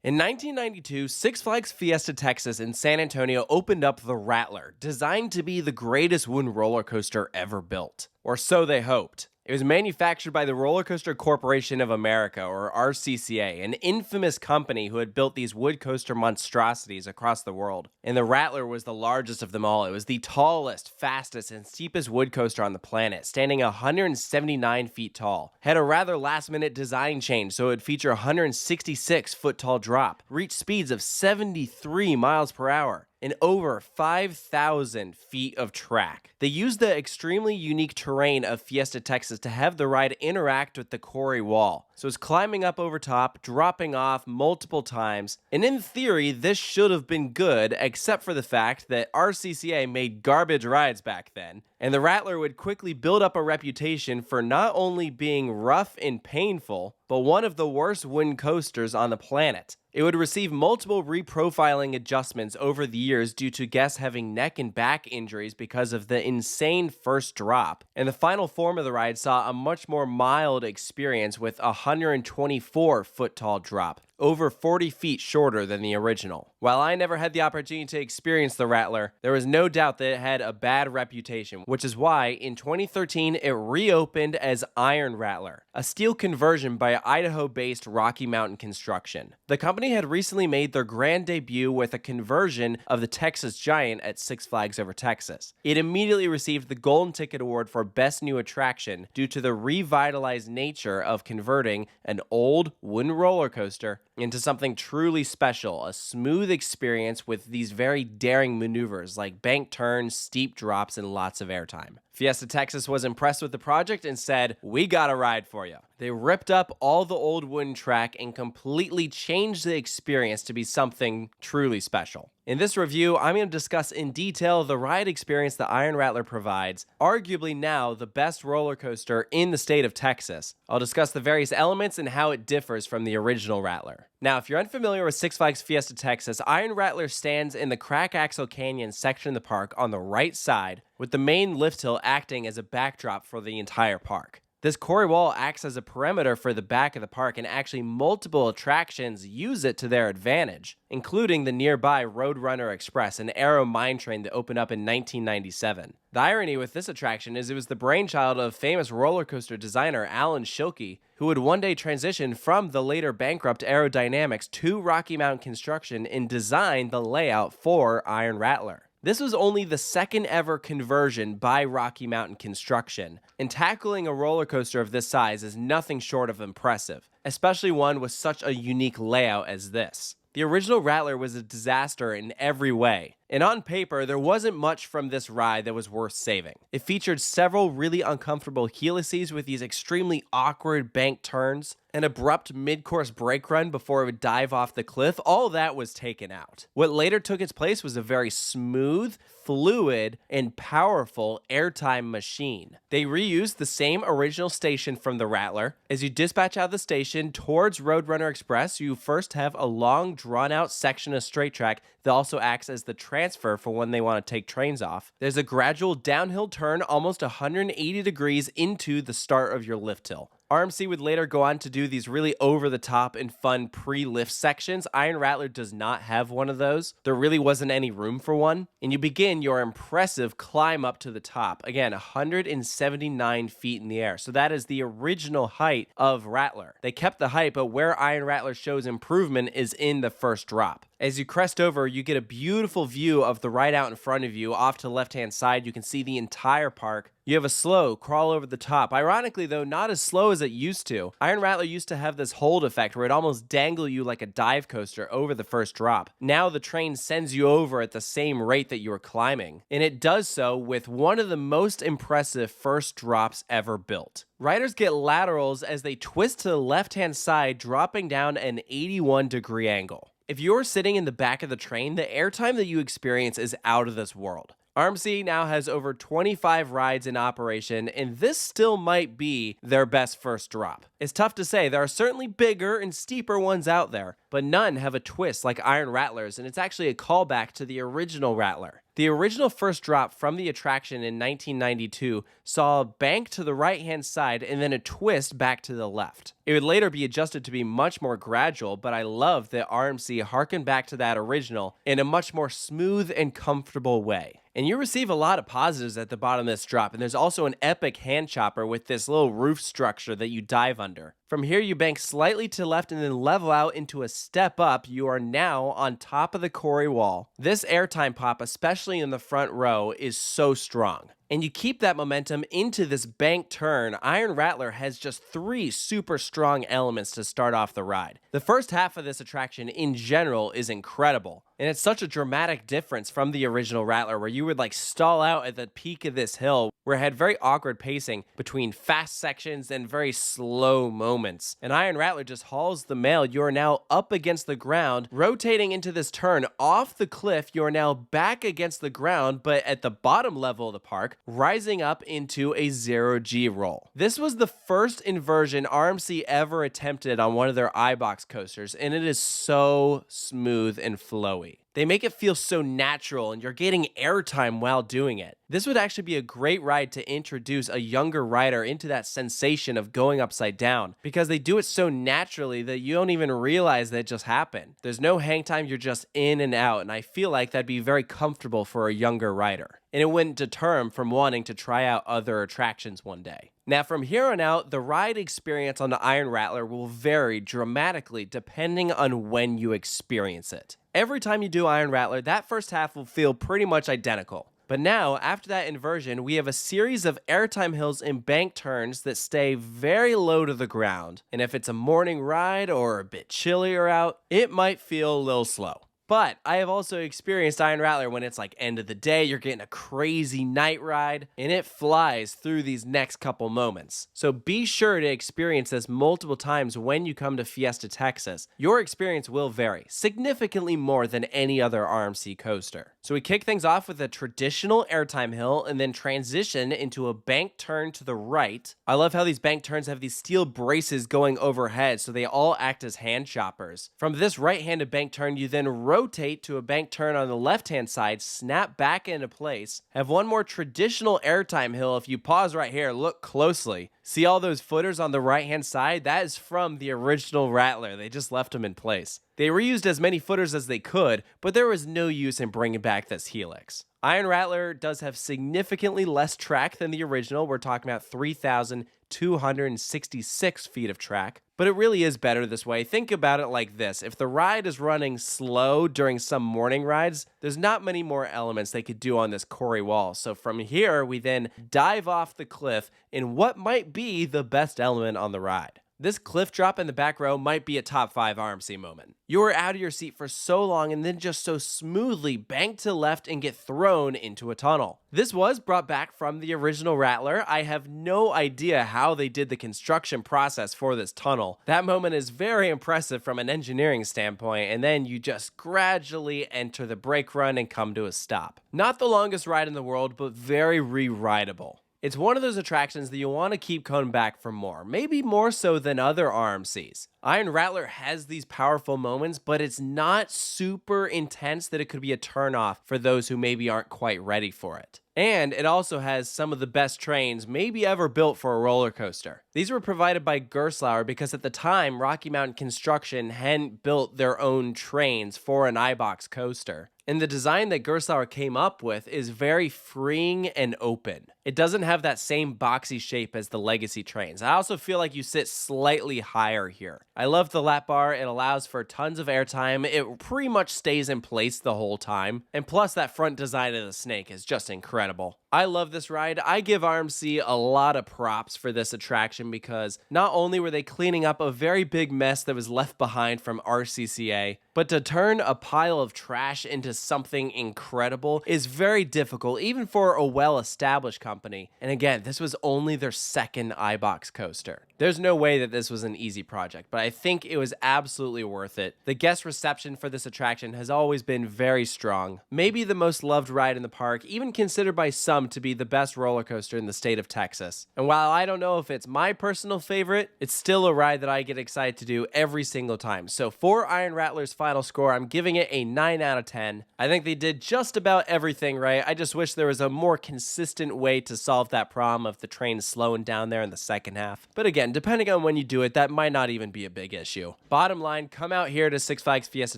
In 1992, Six Flags Fiesta Texas in San Antonio opened up the Rattler, designed to be the greatest wooden roller coaster ever built. Or so they hoped. It was manufactured by the Roller Coaster Corporation of America, or RCCA, an infamous company who had built these wood coaster monstrosities across the world. And the Rattler was the largest of them all. It was the tallest, fastest, and steepest wood coaster on the planet, standing 179 feet tall. Had a rather last-minute design change, so it would feature a 166-foot-tall drop, reach speeds of 73 miles per hour, and over 5,000 feet of track. They used the extremely unique terrain of Fiesta Texas to have the ride interact with the quarry wall. So it's climbing up over top, dropping off multiple times, and in theory, this should have been good, except for the fact that RCCA made garbage rides back then, and the Rattler would quickly build up a reputation for not only being rough and painful, but one of the worst wooden coasters on the planet. It would receive multiple reprofiling adjustments over the years due to guests having neck and back injuries because of the insane first drop, and the final form of the ride saw a much more mild experience with a 124-foot tall drop, over 40 feet shorter than the original. While I never had the opportunity to experience the Rattler, there was no doubt that it had a bad reputation, which is why in 2013 it reopened as Iron Rattler, a steel conversion by Idaho-based Rocky Mountain Construction. The company had recently made their grand debut with a conversion of the Texas Giant at Six Flags Over Texas. It immediately received the Golden Ticket Award for Best New Attraction due to the revitalized nature of converting an old wooden roller coaster into something truly special, a smooth experience with these very daring maneuvers like bank turns, steep drops, and lots of airtime. Fiesta Texas was impressed with the project and said, "We got a ride for you." They ripped up all the old wooden track and completely changed the experience to be something truly special. In this review, I'm going to discuss in detail the ride experience the Iron Rattler provides, arguably now the best roller coaster in the state of Texas. I'll discuss the various elements and how it differs from the original Rattler. Now, if you're unfamiliar with Six Flags Fiesta Texas, Iron Rattler stands in the Crack Axle Canyon section of the park on the right side, with the main lift hill acting as a backdrop for the entire park. This quarry wall acts as a perimeter for the back of the park, and actually multiple attractions use it to their advantage, including the nearby Roadrunner Express, an Aero mine train that opened up in 1997. The irony with this attraction is it was the brainchild of famous roller coaster designer Alan Schilke, who would one day transition from the later bankrupt Aerodynamics to Rocky Mountain Construction and design the layout for Iron Rattler. This was only the second ever conversion by Rocky Mountain Construction, and tackling a roller coaster of this size is nothing short of impressive, especially one with such a unique layout as this. The original Rattler was a disaster in every way, and on paper, there wasn't much from this ride that was worth saving. It featured several really uncomfortable helices with these extremely awkward bank turns, an abrupt mid-course brake run before it would dive off the cliff. All that was taken out. What later took its place was a very smooth, fluid, and powerful airtime machine. They reused the same original station from the Rattler. As you dispatch out of the station towards Roadrunner Express, you first have a long, drawn-out section of straight track that also acts as the transfer for when they want to take trains off. There's a gradual downhill turn almost 180 degrees into the start of your lift hill. RMC would later go on to do these really over-the-top and fun pre-lift sections. Iron Rattler does not have one of those. There really wasn't any room for one. And you begin your impressive climb up to the top. Again, 179 feet in the air. So that is the original height of Rattler. They kept the height, but where Iron Rattler shows improvement is in the first drop. As you crest over, you get a beautiful view of the ride out in front of you. Off to the left-hand side, you can see the entire park. You have a slow crawl over the top. Ironically, though, not as slow as it used to. Iron Rattler used to have this hold effect where it almost dangle you like a dive coaster over the first drop. Now the train sends you over at the same rate that you were climbing, and it does so with one of the most impressive first drops ever built. Riders get laterals as they twist to the left-hand side, dropping down an 81-degree angle. If you're sitting in the back of the train, the airtime that you experience is out of this world. RMC now has over 25 rides in operation, and this still might be their best first drop. It's tough to say. There are certainly bigger and steeper ones out there, but none have a twist like Iron Rattlers, and it's actually a callback to the original Rattler. The original first drop from the attraction in 1992 saw a bank to the right-hand side and then a twist back to the left. It would later be adjusted to be much more gradual, but I love that RMC harkened back to that original in a much more smooth and comfortable way. And you receive a lot of positives at the bottom of this drop, and there's also an epic hand chopper with this little roof structure that you dive under. From here, you bank slightly to the left and then level out into a step up. You are now on top of the quarry wall. This airtime pop, especially in the front row, is so strong. And you keep that momentum into this bank turn. Iron Rattler has just 3 super strong elements to start off the ride. The first half of this attraction in general is incredible. And it's such a dramatic difference from the original Rattler, where you would like stall out at the peak of this hill, where it had very awkward pacing between fast sections and very slow moments. And Iron Rattler just hauls the mail. You are now up against the ground, rotating into this turn off the cliff. You are now back against the ground, but at the bottom level of the park, rising up into a 0G roll. This was the first inversion RMC ever attempted on one of their iBox coasters, and it is so smooth and flowy. They make it feel so natural, and you're getting airtime while doing it. This would actually be a great ride to introduce a younger rider into that sensation of going upside down, because they do it so naturally that you don't even realize that it just happened. There's no hang time, you're just in and out, and I feel like that'd be very comfortable for a younger rider. And it wouldn't deter him from wanting to try out other attractions one day. Now, from here on out, the ride experience on the Iron Rattler will vary dramatically depending on when you experience it. Every time you do Iron Rattler, that first half will feel pretty much identical. But now, after that inversion, we have a series of airtime hills and bank turns that stay very low to the ground. And if it's a morning ride or a bit chillier out, it might feel a little slow. But I have also experienced Iron Rattler when it's like end of the day, you're getting a crazy night ride, and it flies through these next couple moments. So be sure to experience this multiple times when you come to Fiesta Texas. Your experience will vary significantly more than any other RMC coaster. So we kick things off with a traditional airtime hill and then transition into a bank turn to the right. I love how these bank turns have these steel braces going overhead, so they all act as hand choppers. From this right-handed bank turn, you then rotate to a bank turn on the left-hand side, snap back into place, have one more traditional airtime hill. If you pause right here, look closely. See all those footers on the right-hand side? That is from the original Rattler. They just left them in place. They reused as many footers as they could, but there was no use in bringing back this helix. Iron Rattler does have significantly less track than the original. We're talking about 3,266 feet of track, but it really is better this way. Think about it like this. If the ride is running slow during some morning rides, there's not many more elements they could do on this quarry wall. So from here, we then dive off the cliff in what might be the best element on the ride. This cliff drop in the back row might be a top 5 RMC moment. You are out of your seat for so long and then just so smoothly bank to the left and get thrown into a tunnel. This was brought back from the original Rattler. I have no idea how they did the construction process for this tunnel. That moment is very impressive from an engineering standpoint, and then you just gradually enter the brake run and come to a stop. Not the longest ride in the world, but very re-rideable. It's one of those attractions that you want to keep coming back for more, maybe more so than other RMCs. Iron Rattler has these powerful moments, but it's not super intense that it could be a turnoff for those who maybe aren't quite ready for it. And it also has some of the best trains maybe ever built for a roller coaster. These were provided by Gerstlauer because at the time, Rocky Mountain Construction hadn't built their own trains for an iBox coaster. And the design that Gerstlauer came up with is very freeing and open. It doesn't have that same boxy shape as the Legacy trains. I also feel like you sit slightly higher here. I love the lap bar. It allows for tons of airtime. It pretty much stays in place the whole time. And plus that front design of the snake is just incredible. I love this ride. I give RMC a lot of props for this attraction because not only were they cleaning up a very big mess that was left behind from RCCA, but to turn a pile of trash into something incredible is very difficult, even for a well-established company. And again, this was only their second iBox coaster. There's no way that this was an easy project, but I think it was absolutely worth it. The guest reception for this attraction has always been very strong. Maybe the most loved ride in the park, even considered by some to be the best roller coaster in the state of Texas. And while I don't know if it's my personal favorite, it's still a ride that I get excited to do every single time. So for Iron Rattler's final score, I'm giving it a 9 out of 10. I think they did just about everything right. I just wish there was a more consistent way to solve that problem of the train slowing down there in the second half. But again, depending on when you do it, that might not even be a big issue. Bottom line, come out here to Six Flags Fiesta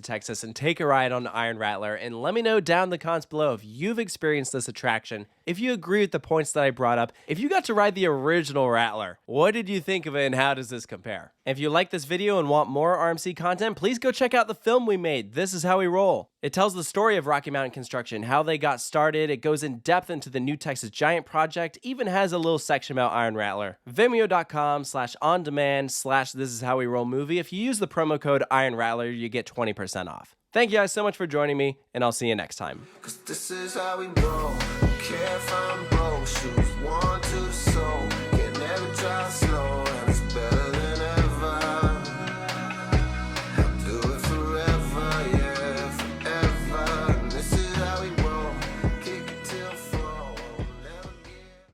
Texas and take a ride on Iron Rattler, and let me know down in the comments below if you've experienced this attraction, if you agree with the points that I brought up, if you got to ride the original Rattler. What did you think of it and how does this compare? If you like this video and want more RMC content, please go check out the film we made, This Is How We Roll. It tells the story of Rocky Mountain Construction, how they got started, it goes in depth into the new Texas Giant project, even has a little section about Iron Rattler. Vimeo.com/on-demand/thisishowweroll movie. If you use the promo code Iron Rattler, you get 20% off. Thank you guys so much for joining me, and I'll see you next time. 'Cause this is how we roll. Care if I'm broke, shoot.